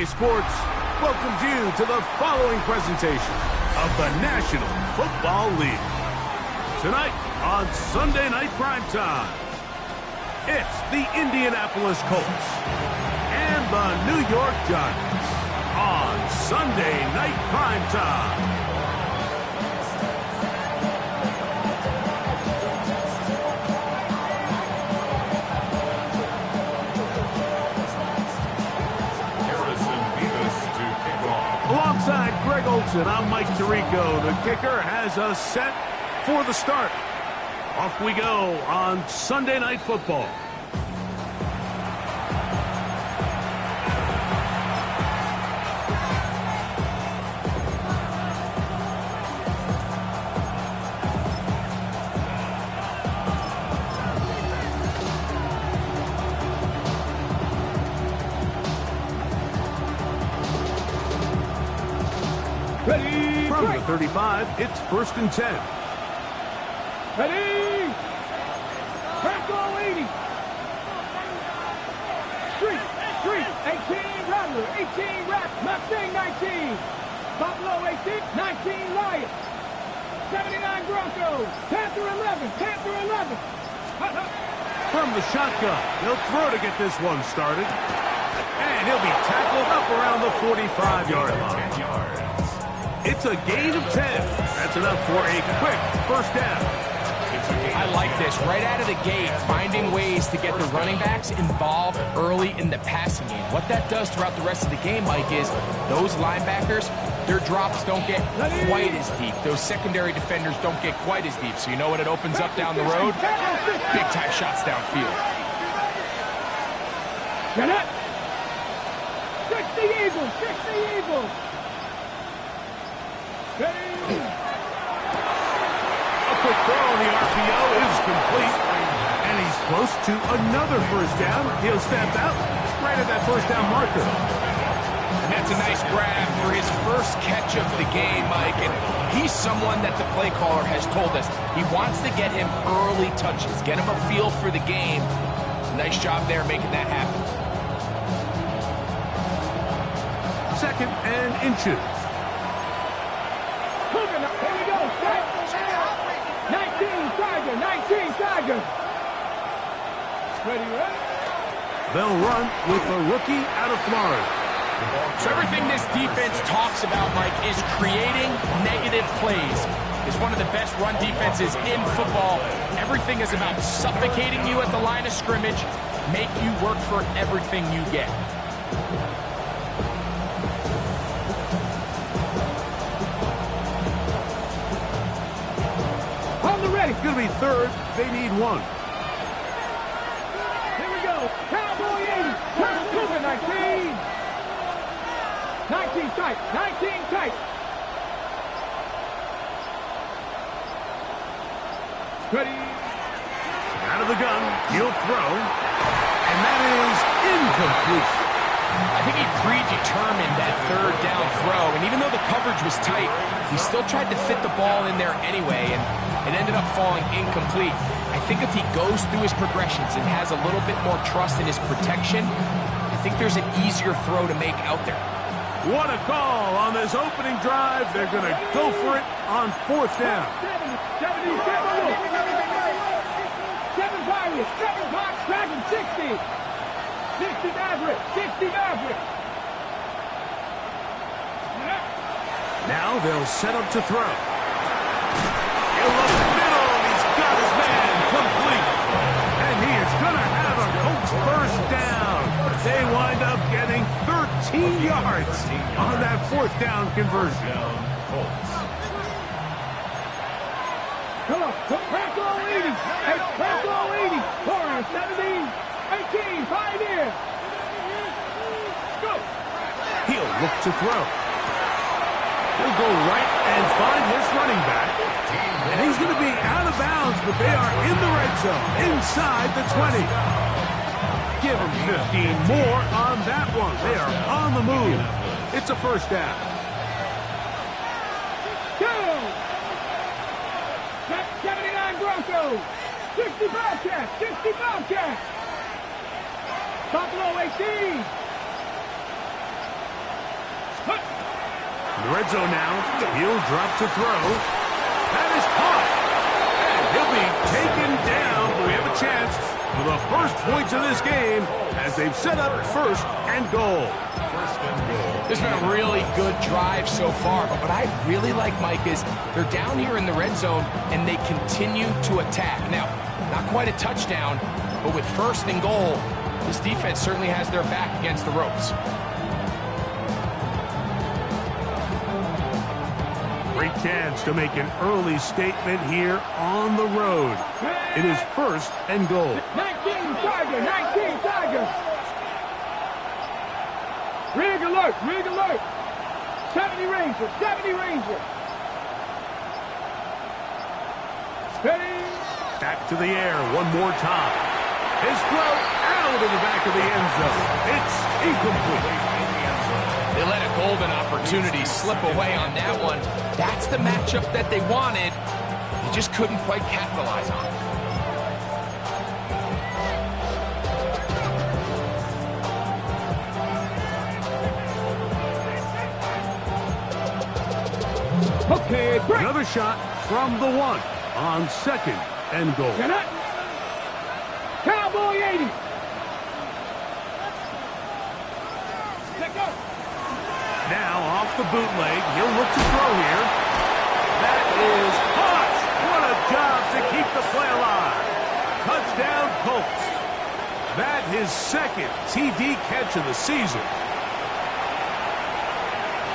EA Sports welcomes you to the following presentation of the National Football League. Tonight on Sunday Night Primetime, it's the Indianapolis Colts and the New York Giants on Sunday Night Primetime. Alongside Greg Olson, I'm Mike Tirico. The kicker has us set for the start. Off we go on Sunday Night Football. Ready, from the 35, it's 1st and 10. Ready, crack all 80. Street, 18, Rattler, 18, Rat, Mustang 19. Buffalo 18, 19, Lions. 79 Broncos, Panther 11, Panther 11. From the shotgun, he'll throw to get this one started. And he'll be tackled up around the 45-yard line. It's a gain of 10. That's enough for a quick first down. I like this. Right out of the gate, finding ways to get the running backs involved early in the passing game. What that does throughout the rest of the game, Mike, is those linebackers, their drops don't get quite as deep. Those secondary defenders don't get quite as deep. So you know what it opens up down the road? Big-time shots downfield. Get it! 60 Eagles, 60 Eagles. A quick throw on the RPO is complete, and he's close to another first down. He'll step out right at that first down marker. And that's a nice grab for his first catch of the game, Mike. And he's someone that the play caller has told us he wants to get him early touches, get him a feel for the game. Nice job there making that happen. 2nd and inches. Here we go, set. 19 Tiger. Ready, right? They'll run with the rookie out of Florida. So everything this defense talks about, Mike, is creating negative plays. It's one of the best run defenses in football. Everything is about suffocating you at the line of scrimmage, make you work for everything you get. It's going to be 3rd. They need 1. Here we go. Cowboy 80. Cowboy 19. 19 tight. 19 tight. Ready. Out of the gun. He'll throw. And that is incomplete. I think he predetermined that 3rd down throw. And even though the coverage was tight, he still tried to fit the ball in there anyway. And it ended up falling incomplete. I think if he goes through his progressions and has a little bit more trust in his protection, I think there's an easier throw to make out there. What a call on this opening drive. They're going to go for it on 4th down. 7 Pirates, 7 Box Dragon, 60. 60 Maverick, 60 Maverick. Now they'll set up to throw. He'll look in the middle, and he's got his man complete. And he is going to have a Colts first down. They wind up getting 13 yards on that 4th down conversion. Come on, crack all 80. Hey, crack all 80. 4, 17, 18, Pioneer. Go. He'll look to throw. He'll go right and find his running back. And he's going to be out of bounds, but they are in the red zone, inside the 20. Give them 15 more on that one. They are on the move. It's a first down. Go! 79 Broncos. 60 Bobcats. 60 Bobcats. Buffalo 18. The red zone now. He'll drop to throw. That is caught. And he'll be taken down. But we have a chance for the first points of this game as they've set up first and goal. This has been a really good drive so far, but what I really like, Mike, is they're down here in the red zone and they continue to attack. Now, not quite a touchdown, but with first and goal, this defense certainly has their back against the ropes. Great chance to make an early statement here on the road. It is first and goal. 19 Tiger, 19 Tiger. Rig alert, rig alert. 70 Ranger, 70 Ranger. Steady. Back to the air one more time. His throw out of the back of the end zone. It's incomplete. They let a golden opportunity slip away on that one. That's the matchup that they wanted. They just couldn't quite capitalize on it. Okay, break. Another shot from the one on second and goal. Cannot. Cowboy 80. Let go. Now off the bootleg, he'll look to throw here. That is caught. What a job to keep the play alive. Touchdown Colts. That his second TD catch of the season.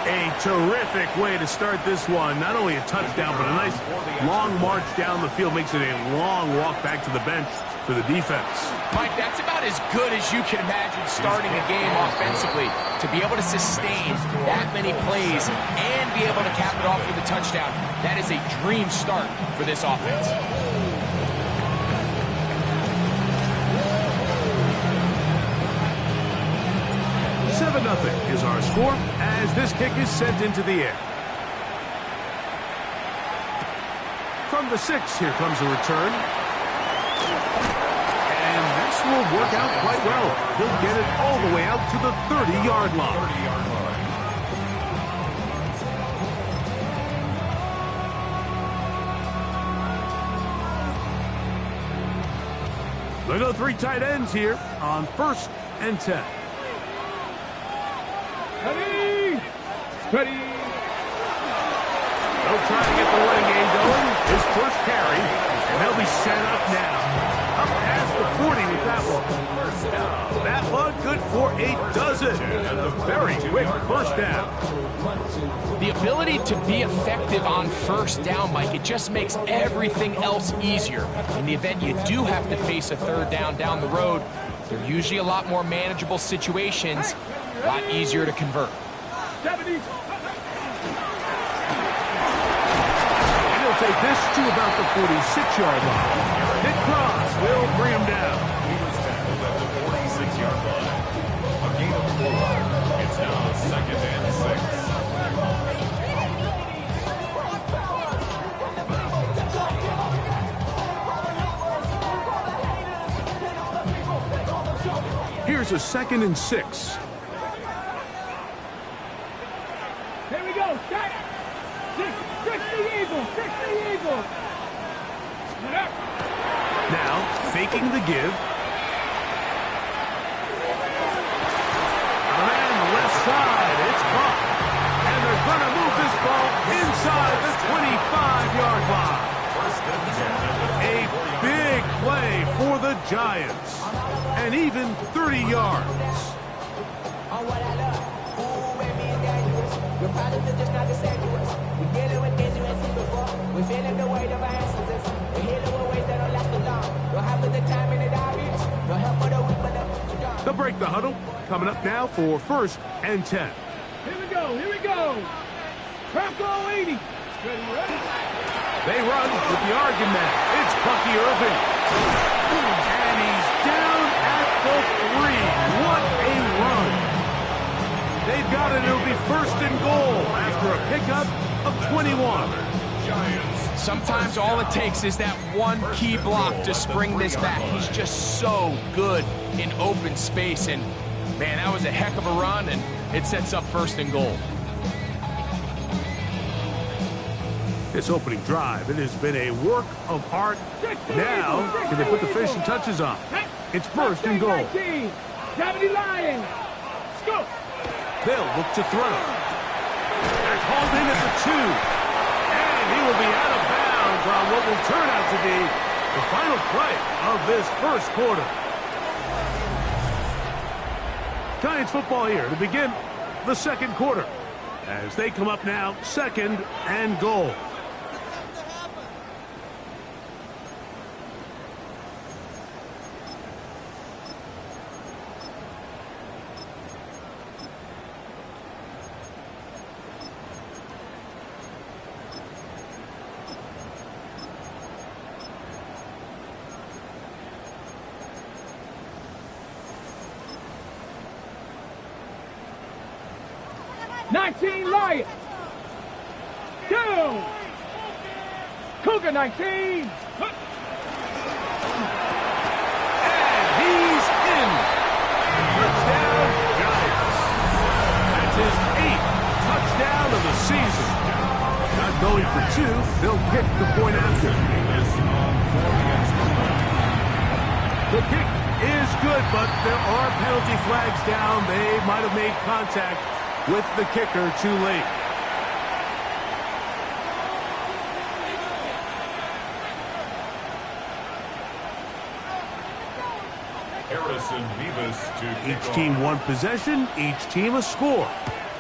A terrific way to start this one. Not only a touchdown, but a nice long march down the field. Makes it a long walk back to the bench for the defense. Mike, that's about as good as you can imagine starting a game offensively. To be able to sustain that many plays and be able to cap it off with a touchdown, that is a dream start for this offense. 7-0 is our score as this kick is sent into the air. From the 6, here comes a return. And this will work out quite well. He'll get it all the way out to the 30-yard line. They go 3 tight ends here on first and 10. Ready. Ready. They'll try to get the running game going. His first carry, and they'll be set up now. Up past the 40 with that one. That one good for a dozen. And a very quick first down. The ability to be effective on first down, Mike, it just makes everything else easier. In the event you do have to face a third down the road, they're usually a lot more manageable situations, a lot easier to convert. 70. And he'll take this to about the 46-yard line. Hit cross will bring him down. He was tackled at the 46-yard line. A gain of 4. It's now 2nd and 6. Here's a 2nd and 6. Here we go. Shot. 60 Eagles. 60 Eagles. Now, faking the give. Man, the left side, it's caught. And they're going to move this ball inside the 25-yard line. A big play for the Giants. And even 30 yards. Your problems are just not the same to us. We're dealing with things you ain't seen before. We're feeling the weight of our ancestors. We're healing with ways that don't last too long. Don't have the time in the diabetes. No help for the weak, but the strong. They'll break the huddle. Coming up now for first and 10. Here we go. Here we go. Bronco 80. Ready, ready. They run with the argument. It's Bucky Irving. And he's down at the 3. What a run. They've got it. It'll be first and goal after a pickup of 21. Sometimes all it takes is that one key block to spring this back. He's just so good in open space. And, man, that was a heck of a run, and it sets up first and goal. This opening drive, it has been a work of art. Now, can they put the finishing touches on? It's first and goal. 70 Lions. Go. They'll look to throw. That's hauled in at the 2. And he will be out of bounds on what will turn out to be the final play of this first quarter. Giants football here to begin the second quarter as they come up now, second and goal. Lions. 2. Cougar 19. And he's in. Touchdown, Giants. That's his 8th touchdown of the season. Not going for 2. They'll kick the point after. The kick is good, but there are penalty flags down. They might have made contact with the kicker too late. Each team one possession, each team a score.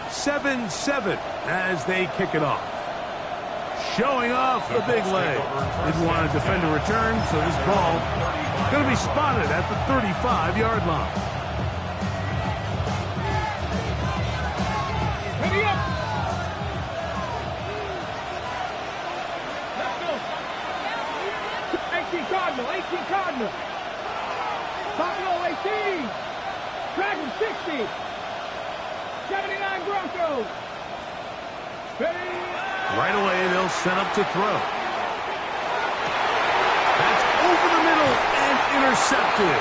7-7 as they kick it off. Showing off the big leg. Didn't want to defend a return, so this ball is going to be spotted at the 35-yard line. Ready up. Let's go. 18 Cardinal. Buffalo 18. Dragon 60. 79 Broncos. Ready. Right away, they'll set up to throw. That's over the middle and intercepted.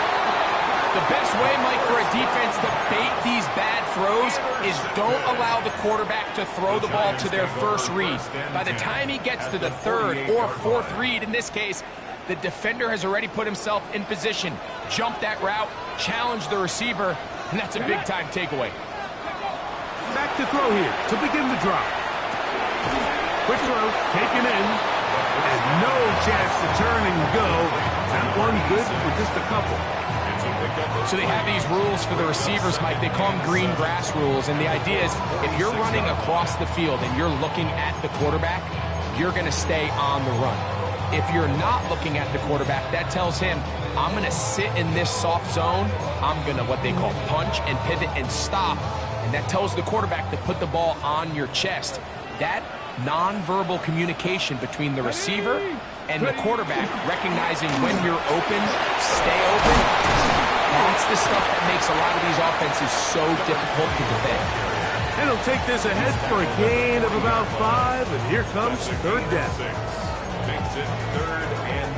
The best way, Mike, for a defense to bait these bad throws is don't allow the quarterback to throw the ball to their first read. By the time he gets to the third or fourth read, in this case, the defender has already put himself in position, jumped that route, challenged the receiver, and that's a big-time takeaway. Back to throw here to begin the drive. Quick throw, taken in, and no chance to turn and go. That one good for just a couple. So they have these rules for the receivers, Mike. They call them green grass rules, and the idea is if you're running across the field and you're looking at the quarterback, you're going to stay on the run. If you're not looking at the quarterback, that tells him, I'm going to sit in this soft zone. I'm going to, what they call, punch and pivot and stop. And that tells the quarterback to put the ball on your chest. That nonverbal communication between the receiver and the quarterback, recognizing when you're open, stay open, that's the stuff that makes a lot of these offenses so difficult to defend. And he'll take this ahead for a gain of about 5, and here comes third down. Makes it 3rd and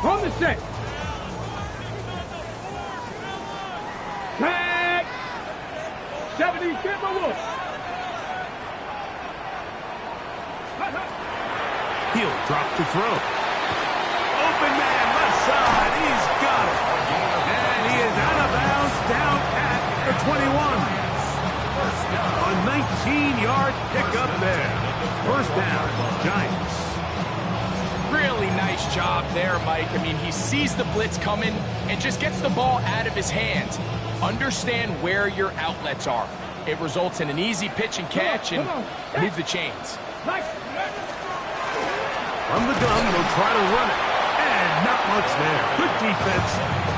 2. On the set. Tag. 70 Timberwolves. He'll drop to throw. Open man, left side, he's got it. And he is out of bounds down at the 21. A 19-yard pickup there. First down, Giants. Really nice job there, Mike. I mean, he sees the blitz coming and just gets the ball out of his hands. Understand where your outlets are. It results in an easy pitch and catch and move the chains. From the gun, they'll try to run it. And not much there. Good defense.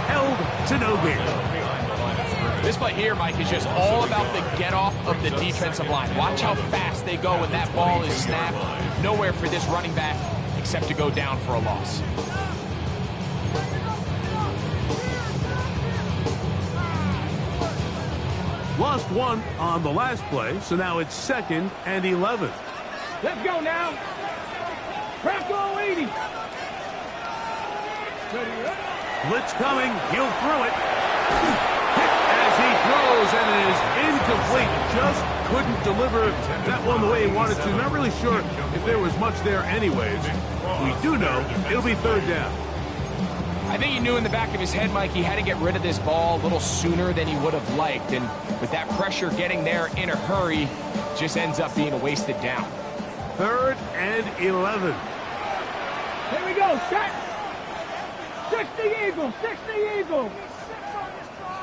Held to no gain. This play here, Mike, is just all about the get-off of the defensive line. Watch how fast they go when that ball is snapped. Nowhere for this running back except to go down for a loss. Lost one on the last play, so now it's 2nd and 11. Let's go now. Crack on. leading. Blitz coming. He'll throw it. As he throws, and it is incomplete. Just couldn't deliver that one the way he wanted to. Not really sure if there was much there anyways. We do know it'll be third down. I think he knew in the back of his head, Mike, he had to get rid of this ball a little sooner than he would have liked. And with that pressure getting there in a hurry, just ends up being a wasted down. 3rd and 11. Here we go, set. 60 Eagles, 60 Eagles.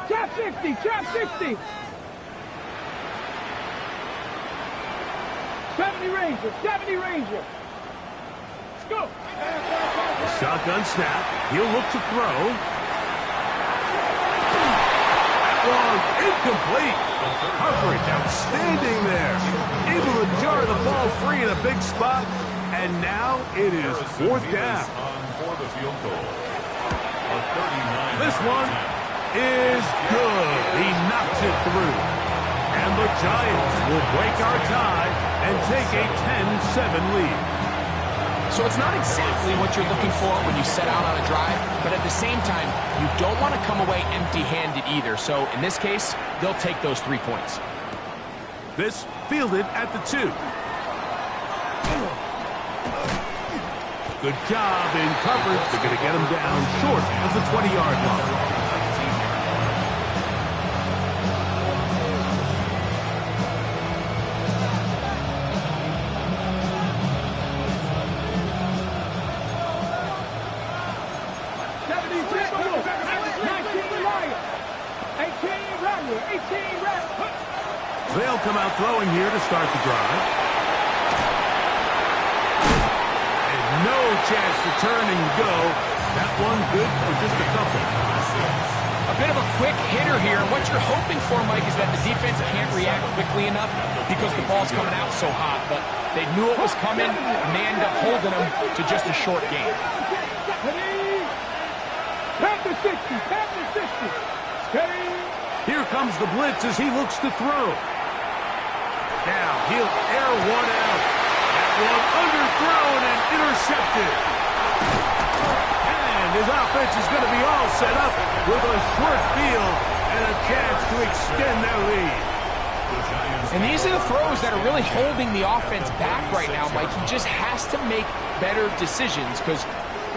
Trap 60, trap 60. 70 Ranger, 70 Ranger. Let's go. The shotgun snap. He'll look to throw. That one incomplete. Coverage outstanding there. Able to jar the ball free in a big spot. And now it is 4th down. For the field goal. This one is good. He knocks it through. And the Giants will break our tie and take a 10-7 lead. So it's not exactly what you're looking for when you set out on a drive, but at the same time, you don't want to come away empty-handed either. So in this case, they'll take those 3 points. This fielded at the 2. Good job in coverage. They're going to get him down short of the 20-yard line. They'll come out throwing here to start the drive. And no chance to turn and go. That one good for just a couple. A bit of a quick hitter here. What you're hoping for, Mike, is that the defense can't react quickly enough because the ball's coming out so hot. But they knew it was coming, and they end up holding them to just a short game. Panther 60, Panther 60. Steady. Here comes the blitz as he looks to throw. Now he'll air one out. That one underthrown and intercepted. And his offense is going to be all set up with a short field and a chance to extend their lead. And these are the throws that are really holding the offense back right now, Mike. He just has to make better decisions because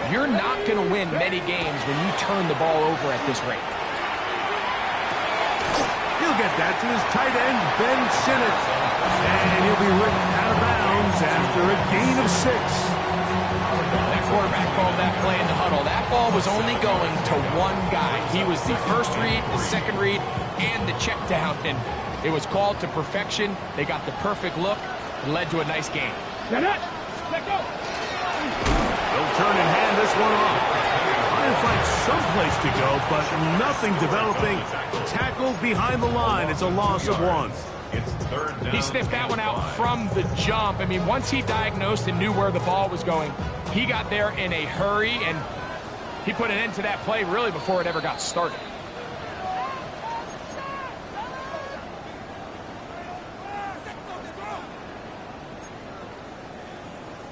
you're not going to win many games when you turn the ball over at this rate. He'll get that to his tight end, Ben Sinnott. And he'll be ripped out of bounds after a gain of 6. That quarterback called that play in the huddle. That ball was only going to one guy. He was the first read, the second read, and the check down. And it was called to perfection. They got the perfect look. It led to a nice game. Let go. They'll turn and hand this one off. Trying to find someplace to go, but nothing developing. Tackled behind the line. It's a loss of 1. He sniffed that one out from the jump. I mean, once he diagnosed and knew where the ball was going, he got there in a hurry, and he put an end to that play really before it ever got started.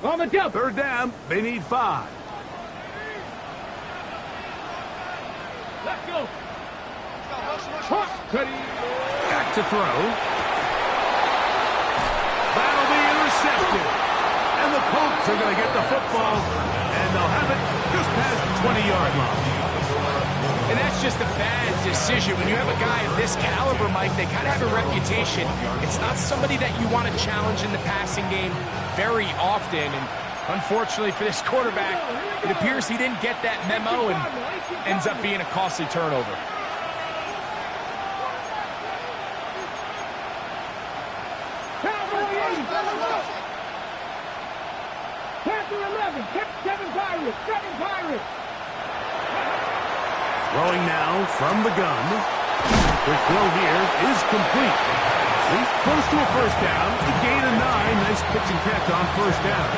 On the jump. 3rd down. They need 5. Let's go. Back to throw. That'll be intercepted. And the Colts are going to get the football, and they'll have it just past the 20-yard line. And that's just a bad decision. When you have a guy of this caliber, Mike, they kind of have a reputation. It's not somebody that you want to challenge in the passing game very often. And unfortunately for this quarterback, it appears he didn't get that memo and ends up being a costly turnover. Panther 11, 7 Pirates, 7 Pirates. Throwing now from the gun. The throw here is complete. He's close to a first down. A gain of 9. Nice pitch and catch on first down.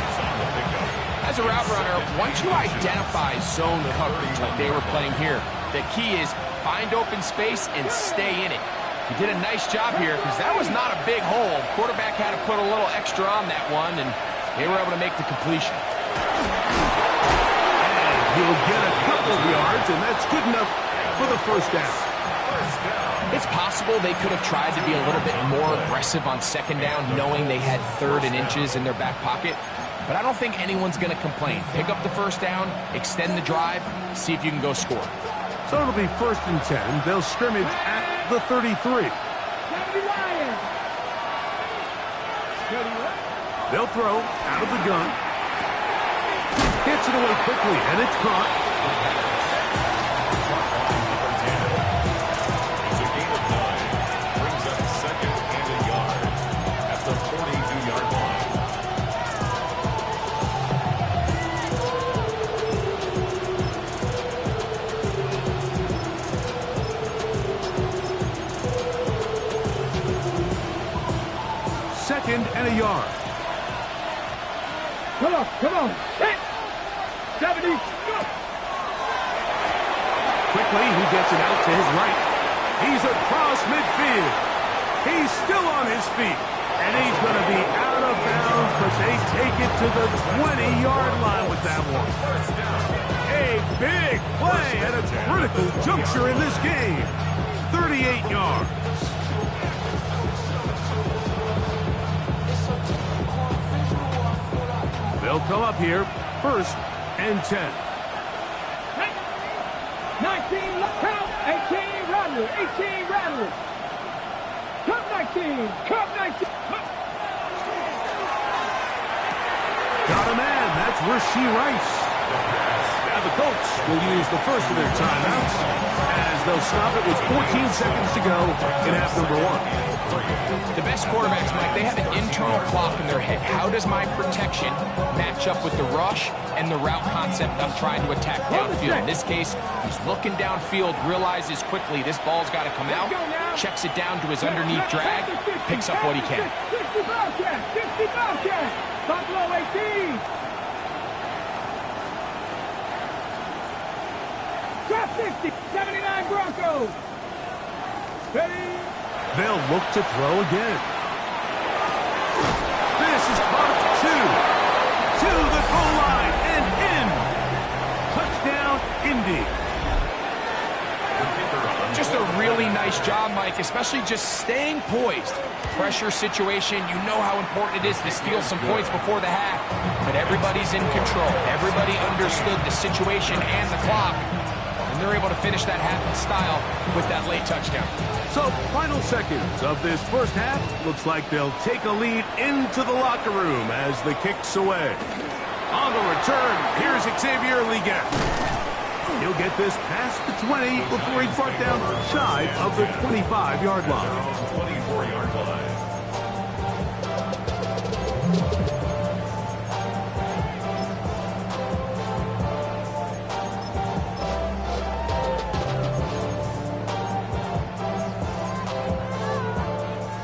As a route runner, once you identify zone coverage like they were playing here, the key is find open space and stay in it. He did a nice job here because that was not a big hole. Quarterback had to put a little extra on that one, and they were able to make the completion. He'll get a couple of yards, and that's good enough for the first down. It's possible they could have tried to be a little bit more aggressive on second down, knowing they had 3rd and inches in their back pocket. But I don't think anyone's going to complain. Pick up the first down, extend the drive, see if you can go score. So it'll be 1st and 10. They'll scrimmage at the 33. They'll throw out of the gun. Gets it away quickly, and it's caught. It's a gain of 9. Brings up 2nd and a yard at the 42-yard line. Second and a yard. Come on. Hit. 70. Go. Quickly, he gets it out to his right. He's across midfield. He's still on his feet. And he's going to be out of bounds, but they take it to the 20-yard line with that one. A big play at a critical juncture in this game. 38 yards. They'll come up here, 1st and 10. 19, count, 18, Rattler, 18, Rattler. Cup 19, Cup 19. Got a man, that's Rasheed Rice. Now the Colts will use the first of their timeouts as they'll stop it with 14 seconds to go in half number 1. The best quarterbacks, Mike, they have an internal clock in their head. How does my protection match up with the rush and the route concept I'm trying to attack downfield? In this case, he's looking downfield, realizes quickly this ball's got to come out, checks it down to his underneath drag, picks up what he can. 60 Bobcat, Buffalo 18. Drop 60, 79 Broncos. Ready? They'll look to throw again. This is caught 2. To the goal line and in. Touchdown, Indy. Just a really nice job, Mike, especially just staying poised. Pressure situation, you know how important it is to steal some points before the half. But everybody's in control. Everybody understood the situation and the clock. And they're able to finish that half in style with that late touchdown. So, final seconds of this first half. Looks like they'll take a lead into the locker room as the kick's away. On the return, here's Xavier Leggett. He'll get this past the 20 before he's brought down shy of the 25-yard line. 24-yard line.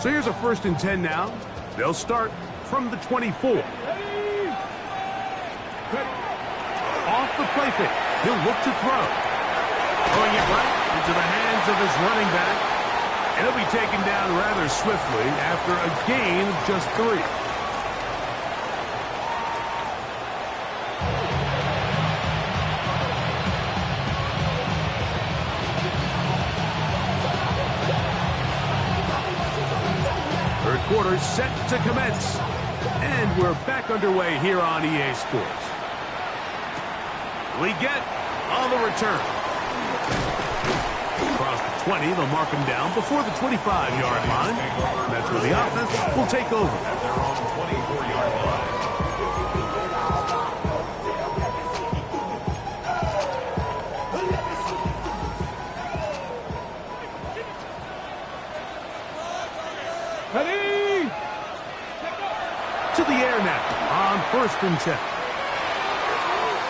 So here's a 1st and 10 now. They'll start from the 24. Off the play fake. He'll look to throw. Throwing it right into the hands of his running back. And he'll be taken down rather swiftly after a gain of just 3. Quarter set to commence. And we're back underway here on EA Sports. We get on the return. Across the 20, they'll mark him down before the 25-yard line. And that's where the offense will take over. At their own 24-yard line. Ready? To the air now on 1st and 10.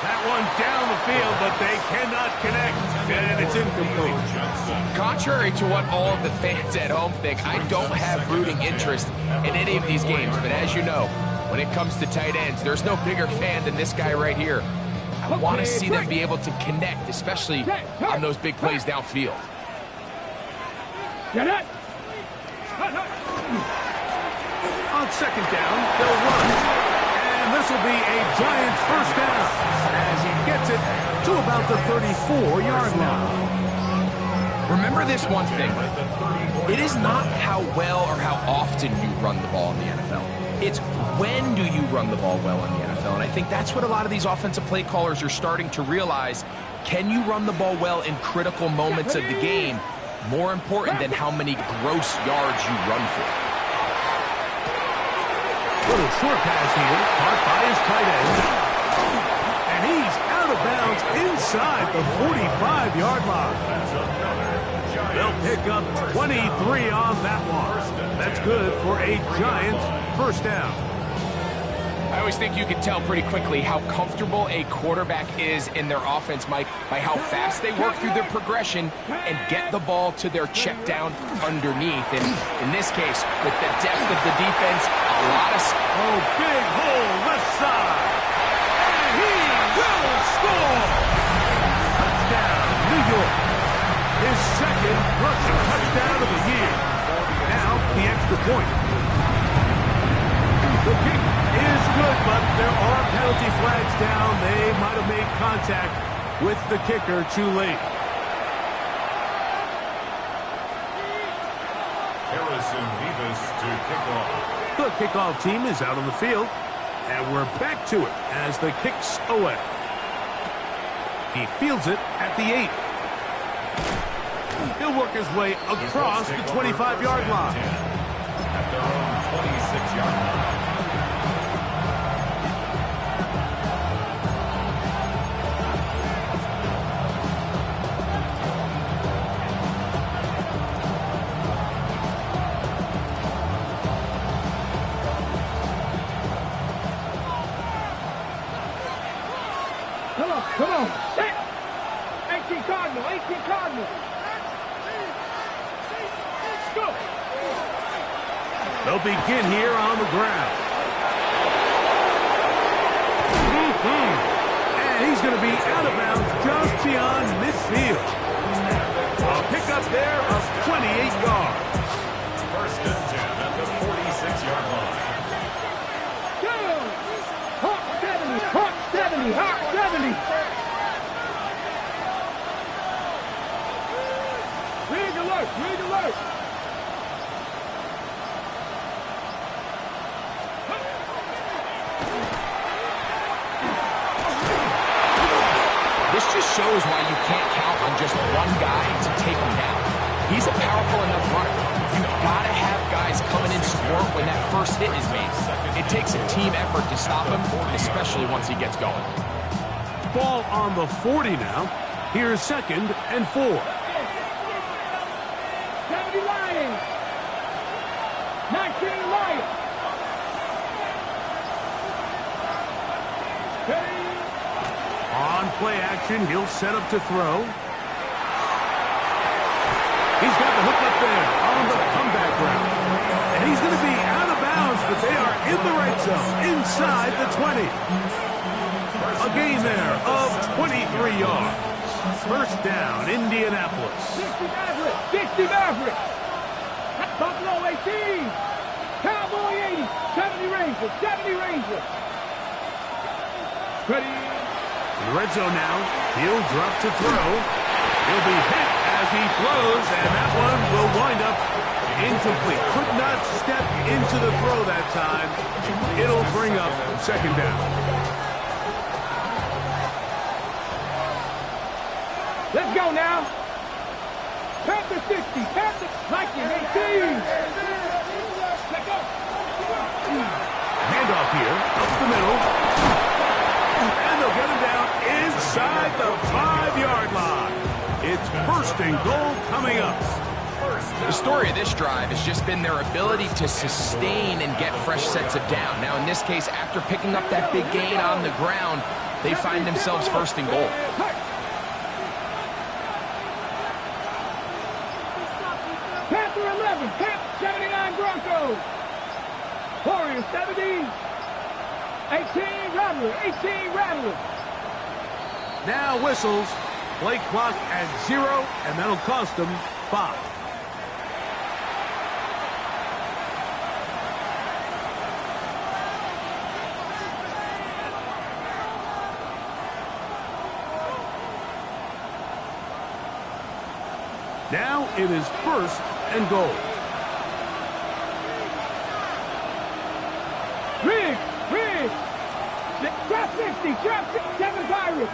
That one down the field, but they cannot connect, and it's incomplete. Contrary to what all of the fans at home think, I don't have rooting interest in any of these games. But as you know, when it comes to tight ends, there's no bigger fan than this guy right here. I want to see them be able to connect, especially on those big plays downfield. Get it? On 2nd down, they'll run. And this will be a Giants 1st down as he Gets it to about the 34-yard line. Remember this one thing. It is not how well or how often you run the ball in the NFL. It's when do you run the ball well in the NFL. And I think that's what a lot of these offensive play callers are starting to realize. Can you run the ball well in critical moments of the game? More important than how many gross yards you run for. Little short pass here, caught by his tight end. And he's out of bounds inside the 45-yard line. They'll pick up 23 on that one. That's good for a Giants first down. I always think you can tell pretty quickly how comfortable a quarterback is in their offense, Mike, by how fast they work through their progression and get the ball to their check down underneath. And in this case, with the depth of the defense, a lot of... Oh, big hole left side. And he will score. Touchdown, New York. His second rushing touchdown of the year. Now, the extra point. The kick is good, but there are penalty flags down. They might have made contact with the kicker too late. Harrison Davis to kick off. The kickoff team is out on the field, and we're back to it as the kick's away. He fields it at the 8. He'll work his way across the 25-yard line. At their own 26-yard line. Come on. 18 Cardinal. 18 Cardinal. Let's go. They'll begin here on the ground. And he's going to be out of bounds just beyond midfield. A pickup there of 28 yards. First and 10 at the 46-yard line. Hawk 70. Hawk 70. Hawk 70. Rig alert. Rig alert. This just shows why you can't count on just one guy to take him down. He's a powerful enough runner. You've got to have guys coming in support when that first hit is made. It takes a team effort to stop him, especially once he gets going. Ball on the 40 now. Here's 2nd and 4. 70 Lions. 19 Lions. On play action, he'll set up to throw. He's got the hook up there on the comeback route. And he's going to be out of bounds, but they are in the right zone, inside the 20. A gain there of 23 yards. First down, Indianapolis. 60 Maverick. 60 Maverick. Buffalo 18. Cowboy 80. 70 Rangers. 70 Rangers. Ready. In the red zone now, he'll drop to throw. He'll be hit as he throws, and that one will wind up incomplete. Could not step into the throw that time. It'll bring up 2nd down. Let's go now. Panther 60. Panther Viking 18. Let's go. Handoff here, up the middle. And they'll get him down inside the 5-yard line. It's 1st and goal coming up. The story of this drive has just been their ability to sustain and get fresh sets of down. Now, in this case, after picking up that big gain on the ground, they find themselves 1st and goal. Panther 11. Panther 79 Broncos. Warriors 70. 18 Rattler. 18 Rattler. Now whistles. Play clock at 0, and that'll cost them 5. Now it is 1st and goal. Rig! Trap 60, trap 60, 7 Pirates,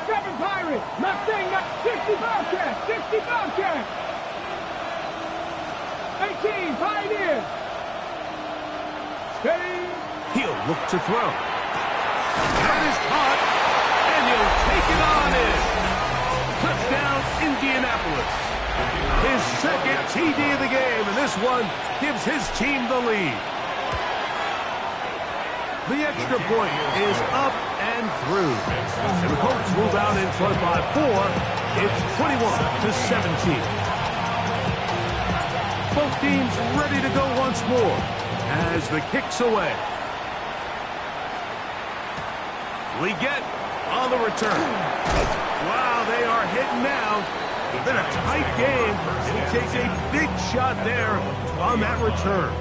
Mustang, 60 Bobcat, 18 Pioneer. Steady. He'll look to throw. That is caught, and he'll take it on in. Touchdown, Indianapolis. His second TD of the game, and this one gives his team the lead. The extra point is up and through. And the Colts move out in front by 4. It's 21-17. Both teams ready to go once more as the kick's away. We get on the return. Wow, they are hitting now. It's been a tight game, and he takes a big shot there on that return.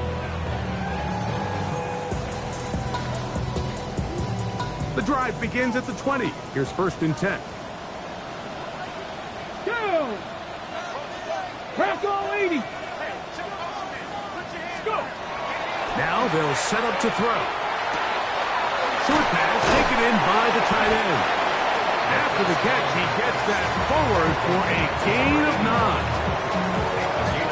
The drive begins at the 20. Here's 1st and 10. Go! Bronco 80. Go! Now they'll set up to throw. Short pass taken in by the tight end. After the catch, he gets that forward for a gain of 9.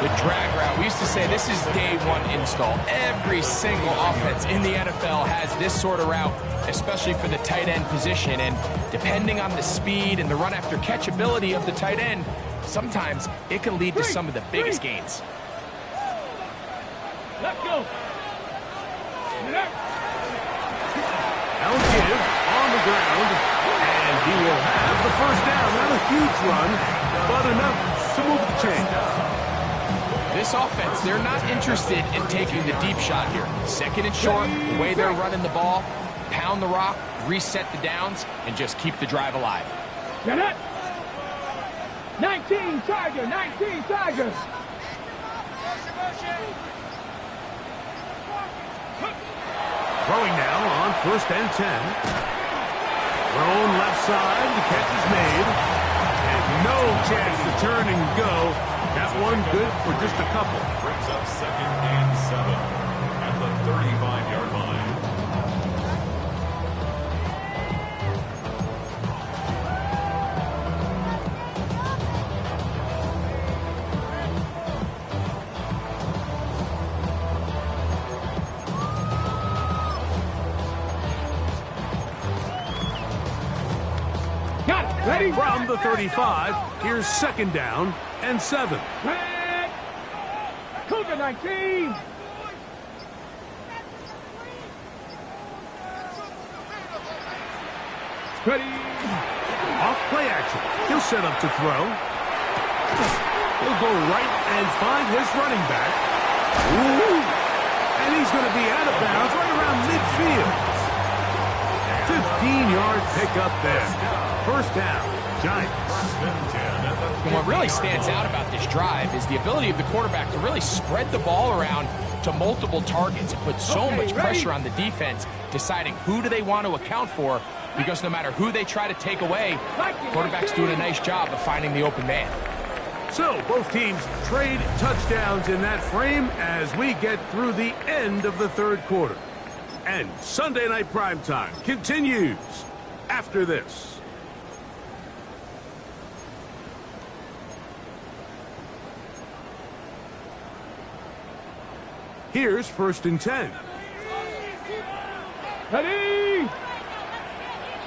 The drag route, we used to say this is day 1 install. Every single offense in the NFL has this sort of route, especially for the tight end position. And depending on the speed and the run after catch ability of the tight end, sometimes it can lead to some of the biggest gains. Let's go. Now give on the ground, and he will have the 1st down. Not a huge run, but enough to move the chain. This offense, they're not interested in taking the deep shot here. 2nd and short, the way they're running the ball, pound the rock, reset the downs, and just keep the drive alive. Get it. 19 Tigers. Throwing now on 1st and 10. Thrown left side, the catch is made. And no chance to turn and go. That one good for just a couple. Brings up 2nd and 7 at the 35-yard line. Got it. Ready? From the 35, here's 2nd down and 7. Red. Cougar 19. Ready. Off play action. He'll set up to throw. He'll go right and find his running back. Ooh. And he's going to be out of bounds right around midfield. 15-yard pickup there. 1st down, Giants. And what really stands out about this drive is the ability of the quarterback to really spread the ball around to multiple targets and put so much pressure on the defense, deciding who do they want to account for, because no matter who they try to take away, quarterback's doing a nice job of finding the open man. So both teams trade touchdowns in that frame as we get through the end of the 3rd quarter. And Sunday Night Primetime continues after this. Here's 1st and 10. Ready.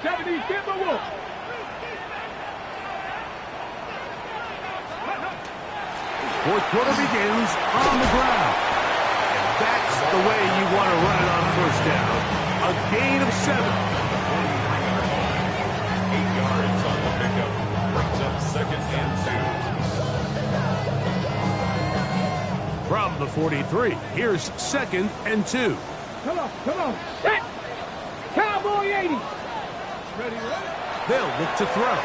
70 Timberwolves. Fourth quarter begins on the ground. And that's the way you want to run it on 1st down. A gain of 7. 8 yards on the pickup. Brings up 2nd and 2. From the 43, here's 2nd and 2. Come on. Set. Cowboy 80. Ready. They'll look to throw.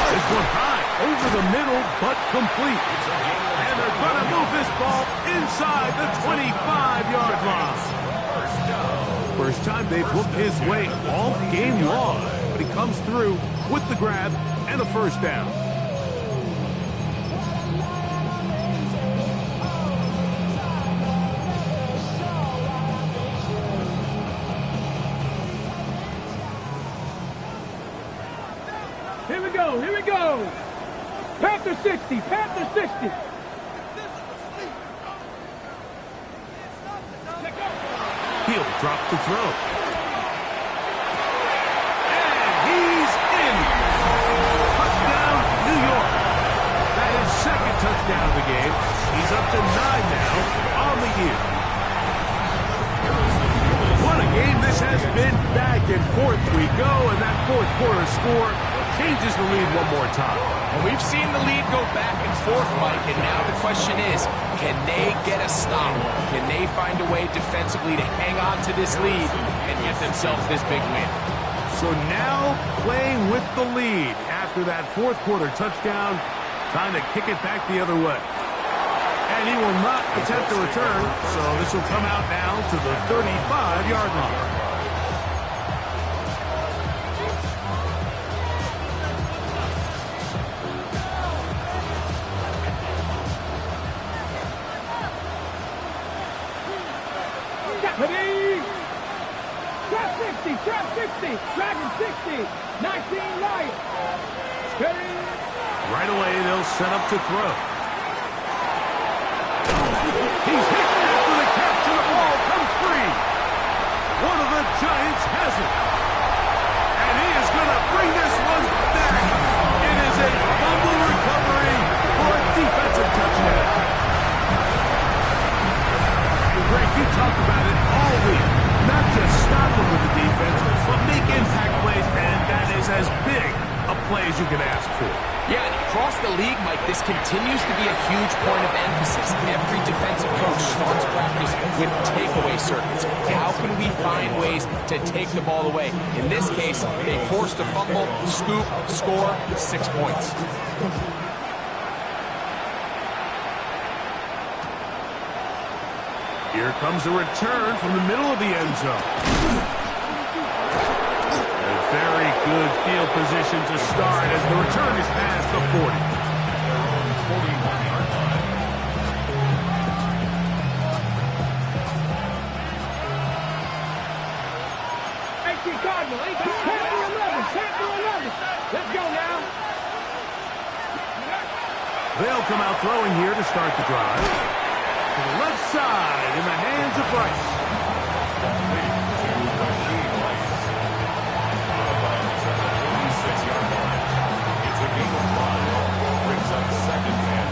This one high, over the middle, but complete. And they're going to move this ball inside the 25-yard line. First time they've looked his way all game long, but he comes through with the grab and a 1st down. Here we go, here we go. Panther 60, Panther 60. He'll drop to throw. And he's in. Touchdown, New York. That is second touchdown of the game. He's up to 9 now on the year. What a game this has been. Back and forth we go, and that fourth quarter score changes the lead one more time. And we've seen the lead go back and forth, Mike, and now the question is, can they get a stop? Can they find a way defensively to hang on to this lead and get themselves this big win? So now playing with the lead after that fourth quarter touchdown, time to kick it back the other way. And he will not attempt to return, so this will come out now to the 35-yard line. Ready? Trap 60, trap 60, Dragon 60, 19 Lions. Ready? Right away, they'll set up to throw. He's hit after the catch, and the ball comes free. One of the Giants has it. And he is going to bring this one back. It is a fumble recovery for a defensive touchdown. Greg, you talked about it all week. Not just stopping with the defense, but make impact plays, and that is as big a play as you can ask for. Yeah, and across the league, Mike, this continues to be a huge point of emphasis. Every defensive coach starts practice with takeaway circuits. How can we find ways to take the ball away? In this case, they forced a fumble, scoop, score, 6 points. Here comes a return from the middle of the end zone. A very good field position to start as the return is past the 40. 41-yard line. 18 Cardinal, 18, Panther 11, Panther 11. Let's go now. They'll come out throwing here to start the drive. To the left side in the hands of Bryce. It's a game of 5. Brings up second and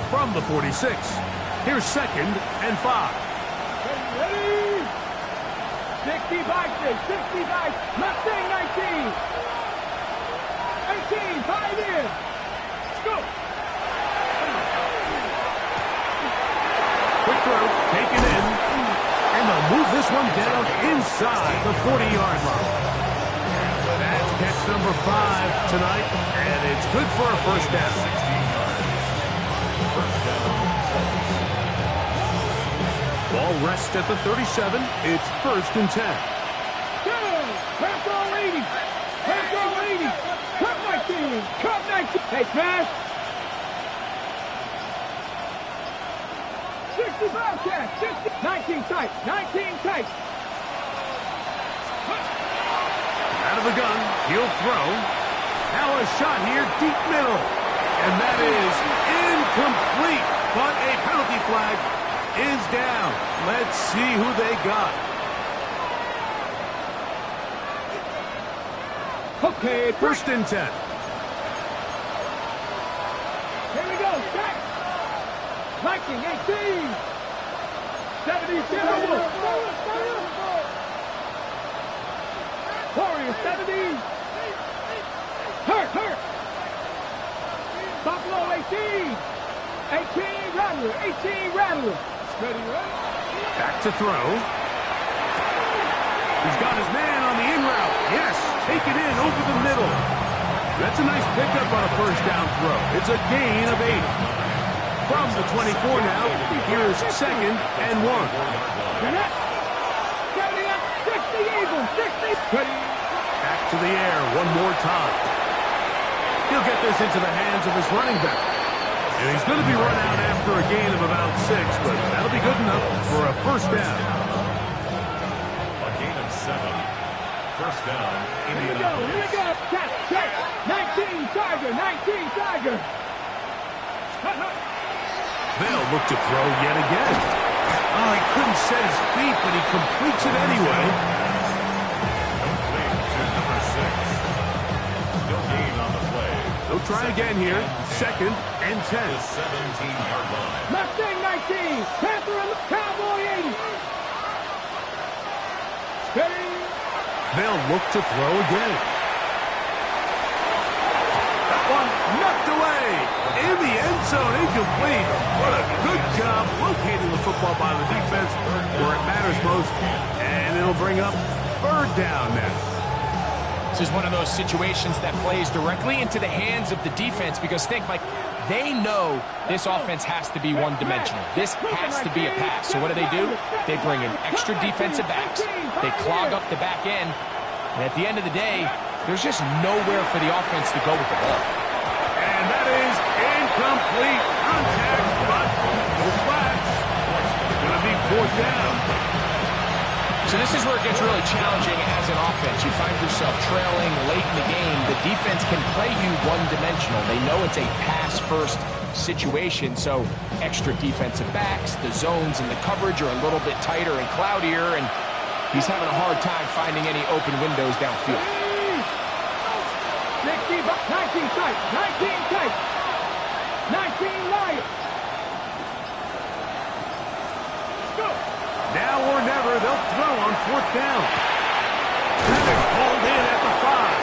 5. From the 46, here's second and 5. Ready? 65, 65, Mustang 19. 18, 5 in. Go. Quick throw, taken in, and they'll move this one down inside the 40-yard line. That's catch number 5 tonight, and it's good for a first down. Ball rests at the 37. It's first and 10. Good. Panther 80. Panther 80. Cut 19. Cut 19. Hey, smash. 65 catch. 60. 19 tight. 19 tight. Out of the gun, he'll throw. Now a shot here, deep middle. And that is incomplete, but a penalty flag is down. Let's see who they got. Okay, First and 10. Here we go. Check. Viking 18. 77. Warrior 70. Hurt. Buffalo 18. 18 Rattler. 18 Rattler. Ready, right? Back to throw. He's got his man on the in route. Yes, take it in over the middle. That's a nice pickup on a first down throw. It's a gain of 8. From the 24 now, here's second and 1. 70 up, 60 Eagles, 60. Ready. Back to the air one more time. He'll get this into the hands of his running back. And he's going to be run out after a gain of about 6, but that'll be good enough for a first down. A gain of 7. First down, Here we go, here we go. Check. 19 Tiger, 19 Tiger. They'll look to throw yet again. Oh, he couldn't set his feet, but he completes it anyway. Complete to number 6. No gain on the play. They'll try again here. Second and 10. The 17-yard line. Mustang 19, Panther and Cowboy 80. Steady. They'll look to throw again. That one knocked away. In the end zone, incomplete. What a good job locating the football by the defense where it matters most. And it'll bring up third down now. This is one of those situations that plays directly into the hands of the defense because think, Mike, they know this offense has to be one-dimensional. This has to be a pass. So what do? They bring in extra defensive backs. They clog up the back end. And at the end of the day, there's just nowhere for the offense to go with the ball. And that is incomplete contact, but no flags. It's going to be fourth down. So this is where it gets really challenging as an offense. You find yourself trailing late in the game. The defense can play you one-dimensional. They know it's a pass-first situation, so extra defensive backs, the zones and the coverage are a little bit tighter and cloudier, and he's having a hard time finding any open windows downfield. 19 tight, 19 tight. 19 Lions. Go. Now or never, they'll throw on fourth down. That is pulled in at the 5.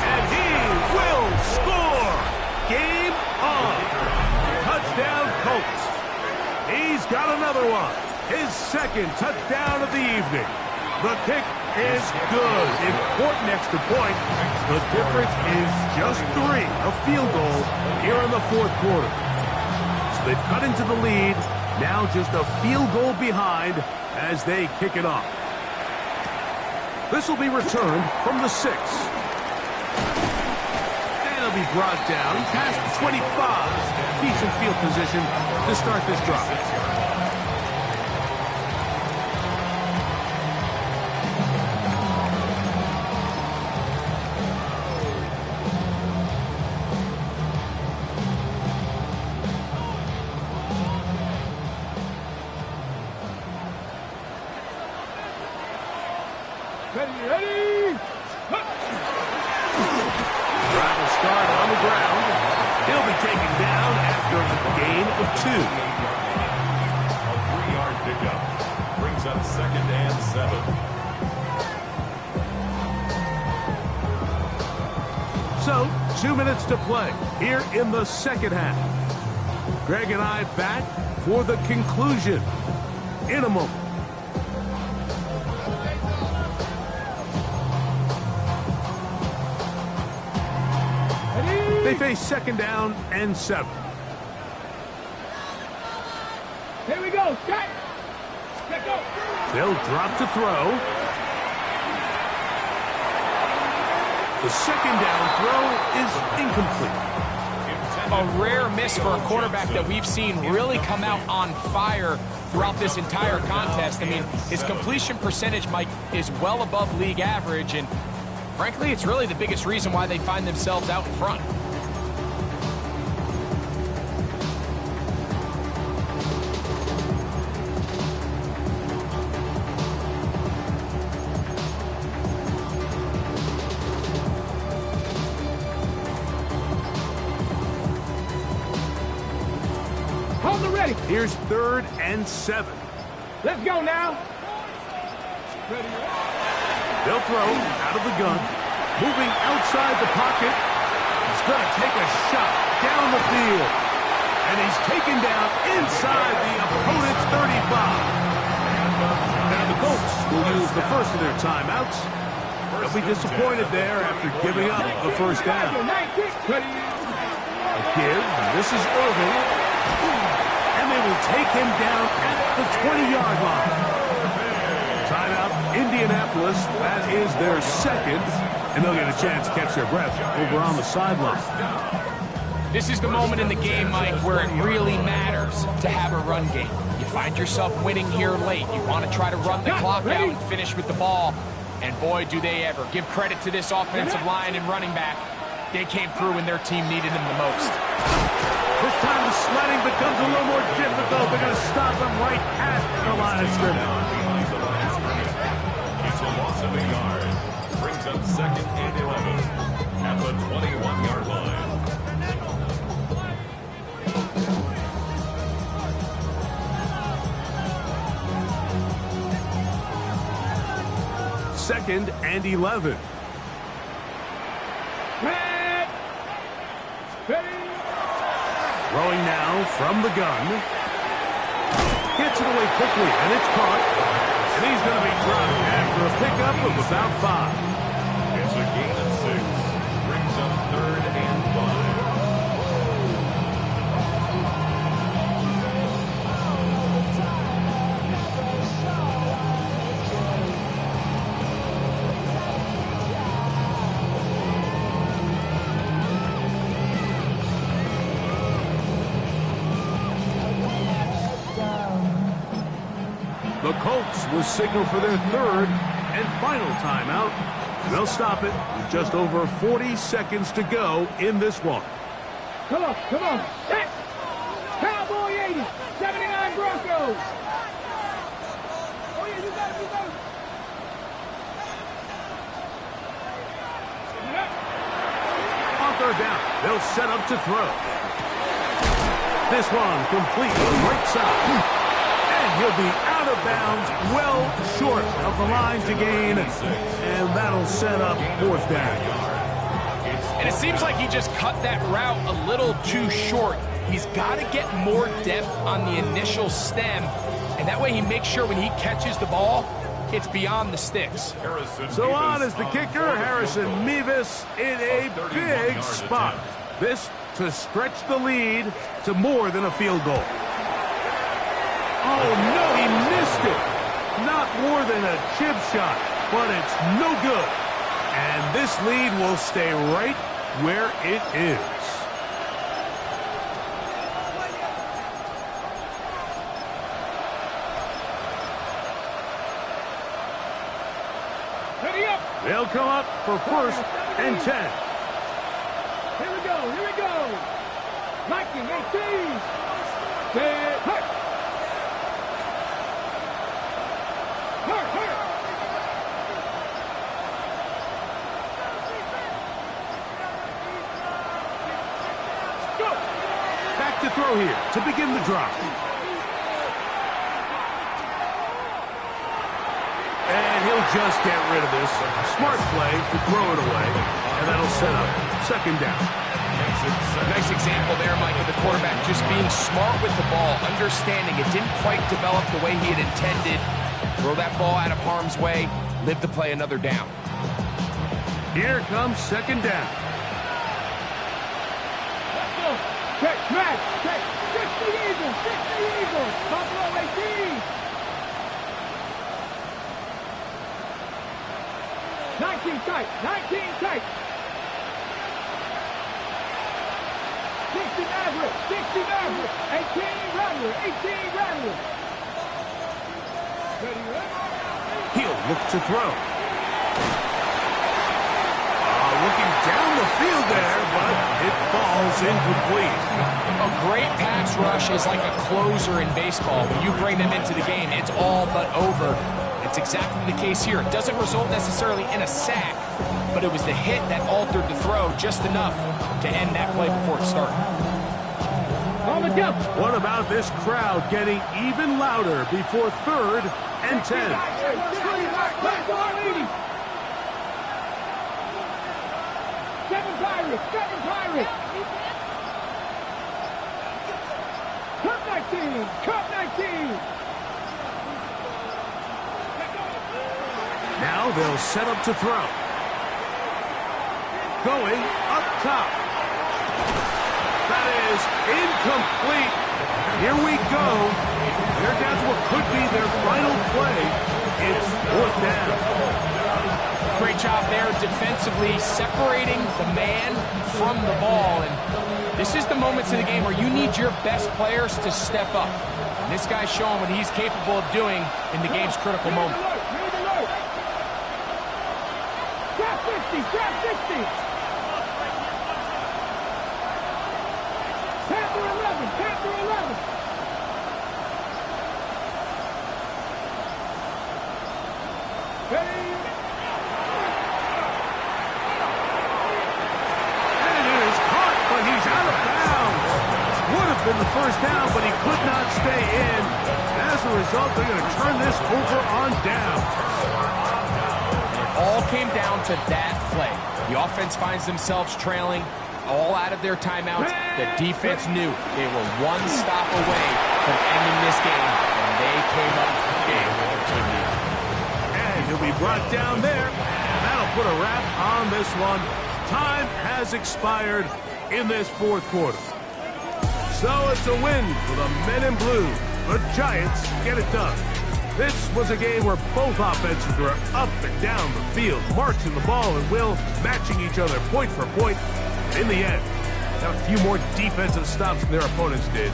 And he will score. Game on. Touchdown, Colts. He's got another one. His second touchdown of the evening. The kick is good. Important extra point. The difference is just 3. A field goal here in the fourth quarter. So they've cut into the lead. Now just a field goal behind as they kick it off. This will be returned from the 6. And it'll be brought down past the 25. Decent field position to start this drive. Ready. Drive will start on the ground. He'll be taken down after a gain of 2. A 3-yard pickup. Brings up second and 7. So, 2 minutes to play here in the second half. Greg and I back for the conclusion in a moment. They face second down and 7. Here we go. Set. Let go. They'll drop to throw. The second down throw is incomplete. A rare miss for a quarterback that we've seen really come out on fire throughout this entire contest. I mean, his completion percentage, Mike, is well above league average, and frankly, it's really the biggest reason why they find themselves out in front. Hold the ready. Here's third and 7. Let's go now. Ready. They'll throw out of the gun. Moving outside the pocket. He's going to take a shot down the field. And he's taken down inside the opponent's 35. Now the Colts will use the first of their timeouts. They'll be disappointed there after giving up the first down. A give. This is Irving. And they will take him down at the 20-yard line. Timeout, Indianapolis. That is their second. And they'll get a chance to catch their breath over on the sideline. This is the moment in the game, Mike, where it really matters to have a run game. You find yourself winning here late. You want to try to run the clock out and finish with the ball. And boy, do they ever. Give credit to this offensive line and running back. They came through when their team needed them the most. This time the sledding becomes a little more difficult. They're going to stop him right at the line of scrimmage. It's a loss of 8 yards. Brings up 2nd and 11 at the 21-yard line. Second and 11. Throwing now from the gun. Gets it away quickly, and it's caught. And he's going to be dropped after a pickup of about 5. It's a gain of 6. Brings up 3rd and 5. The Colts will signal for their 3rd and final timeout. They'll stop it with just over 40 seconds to go in this one. Come on, come on. Set. Cowboy 80, 79 Broncos. Oh, yeah, you got it. On 3rd down, they'll set up to throw. This one complete to the right side. And he'll be out of bounds, well short of the lines to gain. And that'll set up 4th down. And it seems like he just cut that route a little too short. He's got to get more depth on the initial stem. And that way he makes sure when he catches the ball, it's beyond the sticks. So on is the kicker, Harrison Mevis, in a big spot. This to stretch the lead to more than a field goal. Oh, no, he missed it. Not more than a chip shot, but it's no good. And this lead will stay right where it is. Ready up. They'll come up for 1st and 10. Here we go, here we go. Mikey, 18. Dead. Hurt. Hurt, hurt. Go. Back to throw here to begin the drive. And he'll just get rid of this. Smart play to throw it away. And that'll set up 2nd down. Nice example there, Mike, of the quarterback just being smart with the ball, understanding it didn't quite develop the way he had intended. Throw that ball out of harm's way, live to play another down. Here comes 2nd down. Let's go. Check, smash, check. 60 Eagles, 60 Eagles. Buffalo 18. 19 tight, 19 tight. 60 Maverick, 60 Maverick. 18 Rattler, 18 Rattler. Ready, ready? He'll look to throw. Looking down the field there, but it falls incomplete. A great pass rush is like a closer in baseball. When you bring them into the game, it's all but over. It's exactly the case here. It doesn't result necessarily in a sack, but it was the hit that altered the throw just enough to end that play before it started. On the jump. What about this crowd getting even louder before 3rd and 10? Seven Pirates. Cup 19. Cup 19. Now they'll set up to throw. Going up top. That is incomplete. Here we go. They're down to what could be their final play. It's 4th down. Great job there defensively, separating the man from the ball. And This is the moments in the game where you need your best players to step up. And this guy's showing what he's capable of doing in the game's critical moment. Trap 50, trap 50. Panther 11, Panther 11. Ready? He's out of bounds. Would have been the first down, but he could not stay in. As a result, they're going to turn this over on downs. It all came down to that play. The offense finds themselves trailing, all out of their timeouts. The defense knew they were one stop away from ending this game, and they came up big with their team lead. And he'll be brought down there. And that'll put a wrap on this one. Time has expired in this fourth quarter. So it's a win for the men in blue. The Giants get it done. This was a game where both offenses were up and down the field, marching the ball and will, matching each other point for point. In the end, got a few more defensive stops than their opponents did.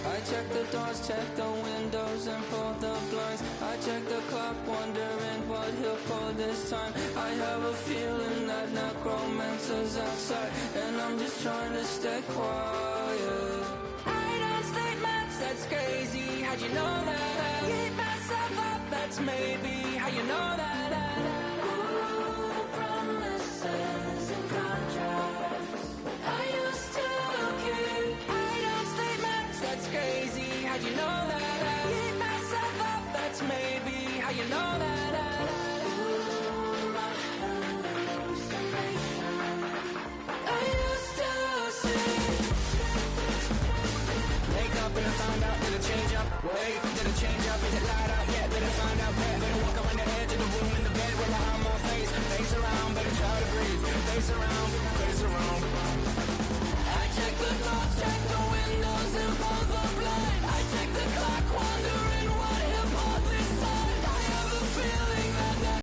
I check the doors, check the windows, and pull the blinds. I check the clock, wondering what he'll pull this time. I have a feeling that necromancer's outside, and I'm just trying to stay quiet. I don't state maps, that's crazy. How'd you know that? I keep myself up, that's maybe how you know that. Ooh, promises and contracts. I used to keep. I don't state maps, that's crazy. How'd you know that? I keep myself up, that's maybe how you know that. Ooh, my hallucination. I used to see. Wake up and I found out, did it change up? Wait, did it change up? Is it light out? Yeah, did it find out? Yeah,